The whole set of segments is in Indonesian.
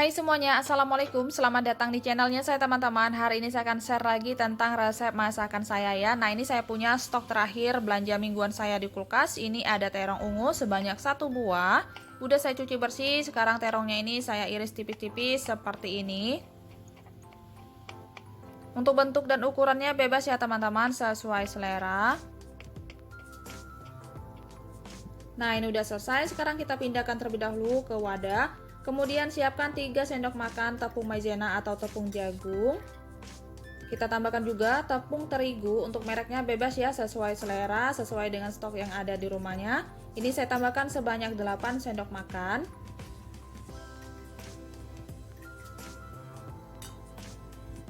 Hai semuanya, Assalamualaikum. Selamat datang di channelnya saya teman-teman. Hari ini saya akan share lagi tentang resep masakan saya ya. Nah, ini saya punya stok terakhir belanja mingguan saya di kulkas. Ini ada terong ungu sebanyak 1 buah. Udah saya cuci bersih. Sekarang terongnya ini saya iris tipis-tipis seperti ini. Untuk bentuk dan ukurannya bebas ya teman-teman, sesuai selera. Nah, ini udah selesai. Sekarang kita pindahkan terlebih dahulu ke wadah. Kemudian siapkan 3 sendok makan tepung maizena atau tepung jagung. Kita tambahkan juga tepung terigu, untuk mereknya bebas ya, sesuai selera, sesuai dengan stok yang ada di rumahnya. Ini saya tambahkan sebanyak 8 sendok makan.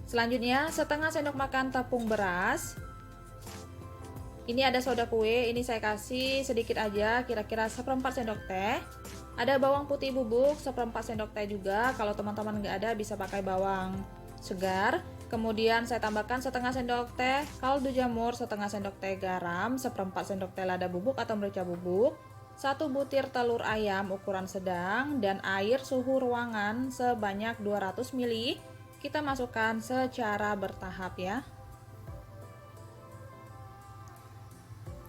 Selanjutnya setengah sendok makan tepung beras. Ini ada soda kue, ini saya kasih sedikit aja, kira-kira 1/4 sendok teh. Ada bawang putih bubuk 1/4 sendok teh juga. Kalau teman-teman nggak ada bisa pakai bawang segar. Kemudian saya tambahkan setengah sendok teh kaldu jamur, setengah sendok teh garam, 1/4 sendok teh lada bubuk atau merica bubuk, 1 butir telur ayam ukuran sedang, dan air suhu ruangan sebanyak 200 ml. Kita masukkan secara bertahap ya.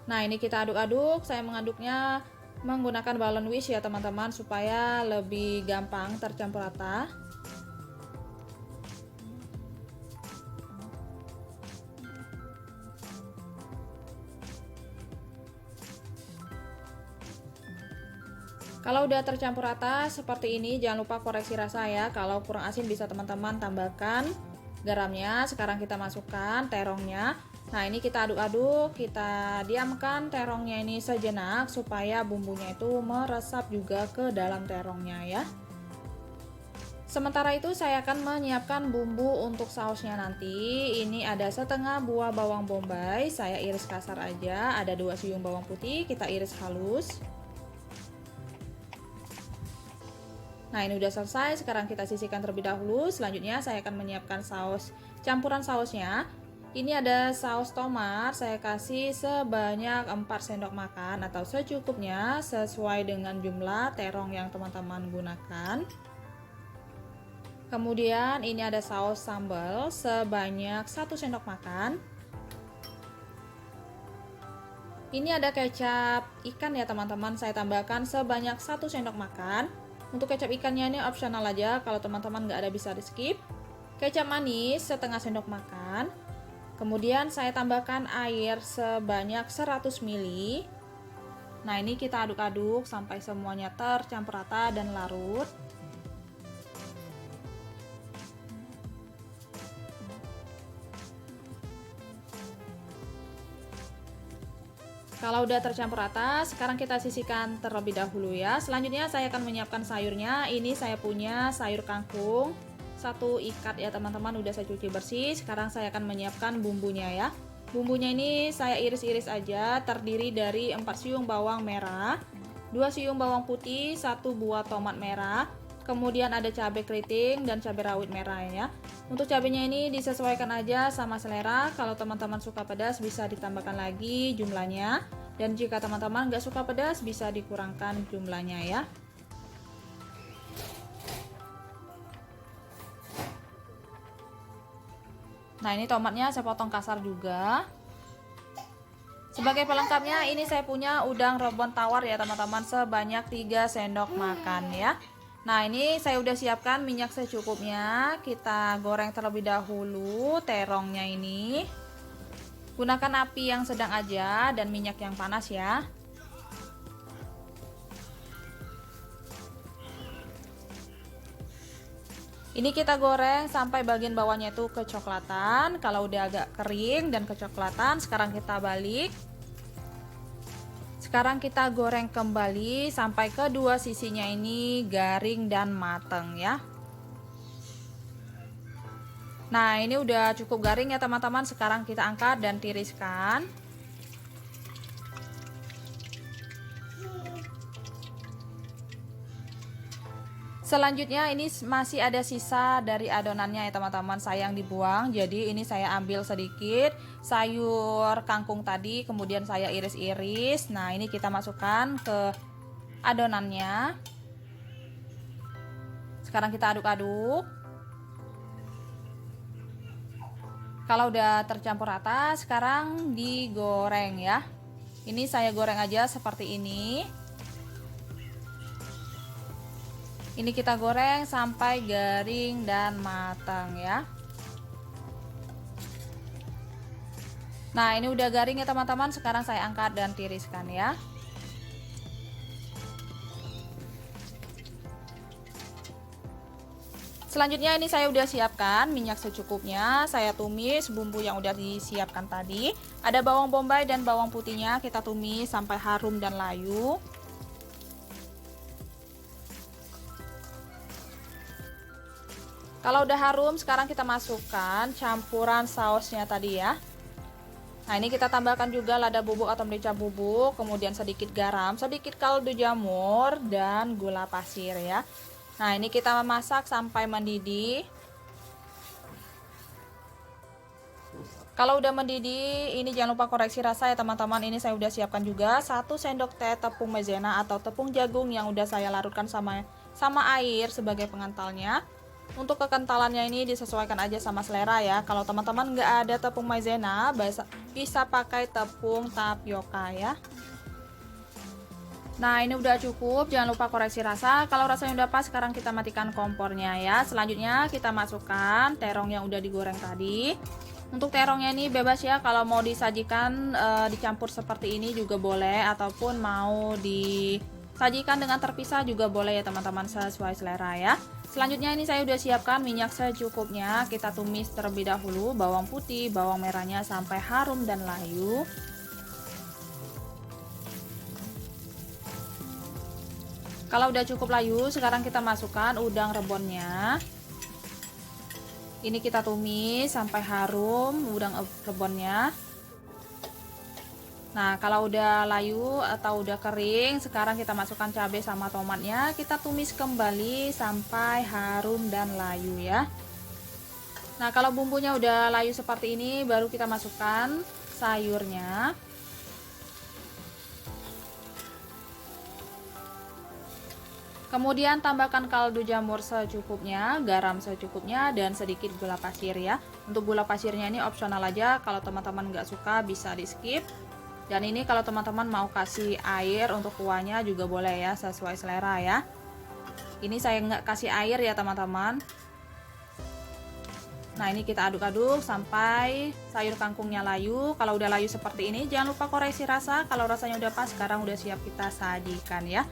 Nah, ini kita aduk-aduk. Saya mengaduknya menggunakan balon wish ya teman-teman, supaya lebih gampang tercampur rata. Kalau udah tercampur rata seperti ini, jangan lupa koreksi rasa ya. Kalau kurang asin bisa teman-teman tambahkan garamnya. Sekarang kita masukkan terongnya. Nah, ini kita aduk-aduk, kita diamkan terongnya ini sejenak supaya bumbunya itu meresap juga ke dalam terongnya ya. Sementara itu saya akan menyiapkan bumbu untuk sausnya nanti. Ini ada setengah buah bawang bombay, saya iris kasar aja. Ada 2 siung bawang putih, kita iris halus. Nah, ini udah selesai. Sekarang kita sisihkan terlebih dahulu. Selanjutnya saya akan menyiapkan saus, campuran sausnya. Ini ada saus tomat, saya kasih sebanyak 4 sendok makan atau secukupnya sesuai dengan jumlah terong yang teman-teman gunakan. Kemudian ini ada saus sambal sebanyak 1 sendok makan. Ini ada kecap ikan ya teman-teman, saya tambahkan sebanyak 1 sendok makan. Untuk kecap ikannya ini opsional aja, kalau teman-teman nggak ada bisa di skip. Kecap manis setengah sendok makan. Kemudian saya tambahkan air sebanyak 100 ml. Nah, ini kita aduk-aduk sampai semuanya tercampur rata dan larut. Kalau udah tercampur rata, sekarang kita sisihkan terlebih dahulu ya. Selanjutnya saya akan menyiapkan sayurnya. Ini saya punya sayur kangkung 1 ikat ya teman-teman, udah saya cuci bersih. Sekarang saya akan menyiapkan bumbunya ya. Bumbunya ini saya iris-iris aja, terdiri dari 4 siung bawang merah, 2 siung bawang putih, 1 buah tomat merah, kemudian ada cabai keriting dan cabai rawit merah ya. Untuk cabainya ini disesuaikan aja sama selera. Kalau teman-teman suka pedas bisa ditambahkan lagi jumlahnya, dan jika teman-teman nggak suka pedas bisa dikurangkan jumlahnya ya. Nah, ini tomatnya saya potong kasar juga. Sebagai pelengkapnya ini saya punya udang rebon tawar ya teman-teman, sebanyak 3 sendok makan ya. Nah, ini saya udah siapkan minyak secukupnya. Kita goreng terlebih dahulu terongnya ini. Gunakan api yang sedang aja dan minyak yang panas ya. Ini kita goreng sampai bagian bawahnya itu kecoklatan. Kalau udah agak kering dan kecoklatan, sekarang kita balik. Sekarang kita goreng kembali sampai kedua sisinya ini garing dan mateng ya. Nah, ini udah cukup garing ya teman-teman. Sekarang kita angkat dan tiriskan. Selanjutnya ini masih ada sisa dari adonannya ya teman-teman, sayang dibuang. Jadi ini saya ambil sedikit sayur kangkung tadi, kemudian saya iris-iris. Nah, ini kita masukkan ke adonannya. Sekarang kita aduk-aduk. Kalau udah tercampur rata, sekarang digoreng ya. Ini saya goreng aja seperti ini. Ini kita goreng sampai garing dan matang ya. Nah, ini udah garing ya teman-teman. Sekarang saya angkat dan tiriskan ya. Selanjutnya ini saya udah siapkan minyak secukupnya. Saya tumis bumbu yang udah disiapkan tadi. Ada bawang bombay dan bawang putihnya, kita tumis sampai harum dan layu. Kalau udah harum, sekarang kita masukkan campuran sausnya tadi ya. Nah, ini kita tambahkan juga lada bubuk atau merica bubuk, kemudian sedikit garam, sedikit kaldu jamur, dan gula pasir ya. Nah, ini kita masak sampai mendidih. Kalau udah mendidih, ini jangan lupa koreksi rasa ya teman-teman. Ini saya udah siapkan juga 1 sendok teh tepung maizena atau tepung jagung yang udah saya larutkan sama air sebagai pengentalnya. Untuk kekentalannya ini disesuaikan aja sama selera ya. Kalau teman-teman nggak ada tepung maizena, bisa pakai tepung tapioka ya. Nah, ini udah cukup, jangan lupa koreksi rasa. Kalau rasanya udah pas, sekarang kita matikan kompornya ya. Selanjutnya kita masukkan terong yang udah digoreng tadi. Untuk terongnya ini bebas ya, kalau mau disajikan dicampur seperti ini juga boleh, ataupun mau disajikan dengan terpisah juga boleh ya teman-teman, sesuai selera ya. Selanjutnya ini saya udah siapkan minyak secukupnya. Kita tumis terlebih dahulu bawang putih, bawang merahnya sampai harum dan layu. Kalau udah cukup layu, sekarang kita masukkan udang rebonnya. Ini kita tumis sampai harum udang rebonnya. Nah, kalau udah layu atau udah kering, sekarang kita masukkan cabai sama tomatnya. Kita tumis kembali sampai harum dan layu ya. Nah, kalau bumbunya udah layu seperti ini, baru kita masukkan sayurnya. Kemudian tambahkan kaldu jamur secukupnya, garam secukupnya, dan sedikit gula pasir ya. Untuk gula pasirnya ini opsional aja, kalau teman-teman nggak suka bisa di skip. Dan ini kalau teman-teman mau kasih air untuk kuahnya juga boleh ya, sesuai selera ya. Ini saya nggak kasih air ya teman-teman. Nah, ini kita aduk-aduk sampai sayur kangkungnya layu. Kalau udah layu seperti ini, jangan lupa koreksi rasa. Kalau rasanya udah pas, sekarang udah siap kita sajikan ya.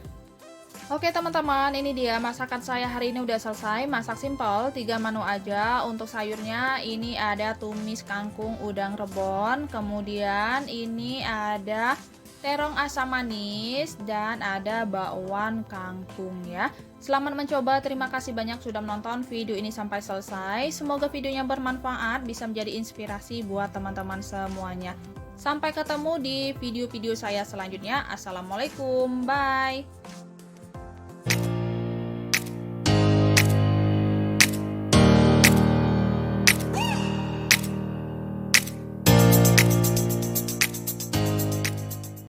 Oke teman-teman, ini dia masakan saya hari ini udah selesai. Masak simple, 3 menu aja. Untuk sayurnya ini ada tumis kangkung udang rebon, kemudian ini ada terong asam manis, dan ada bakwan kangkung ya. Selamat mencoba, terima kasih banyak sudah menonton video ini sampai selesai. Semoga videonya bermanfaat, bisa menjadi inspirasi buat teman-teman semuanya. Sampai ketemu di video-video saya selanjutnya. Assalamualaikum, bye.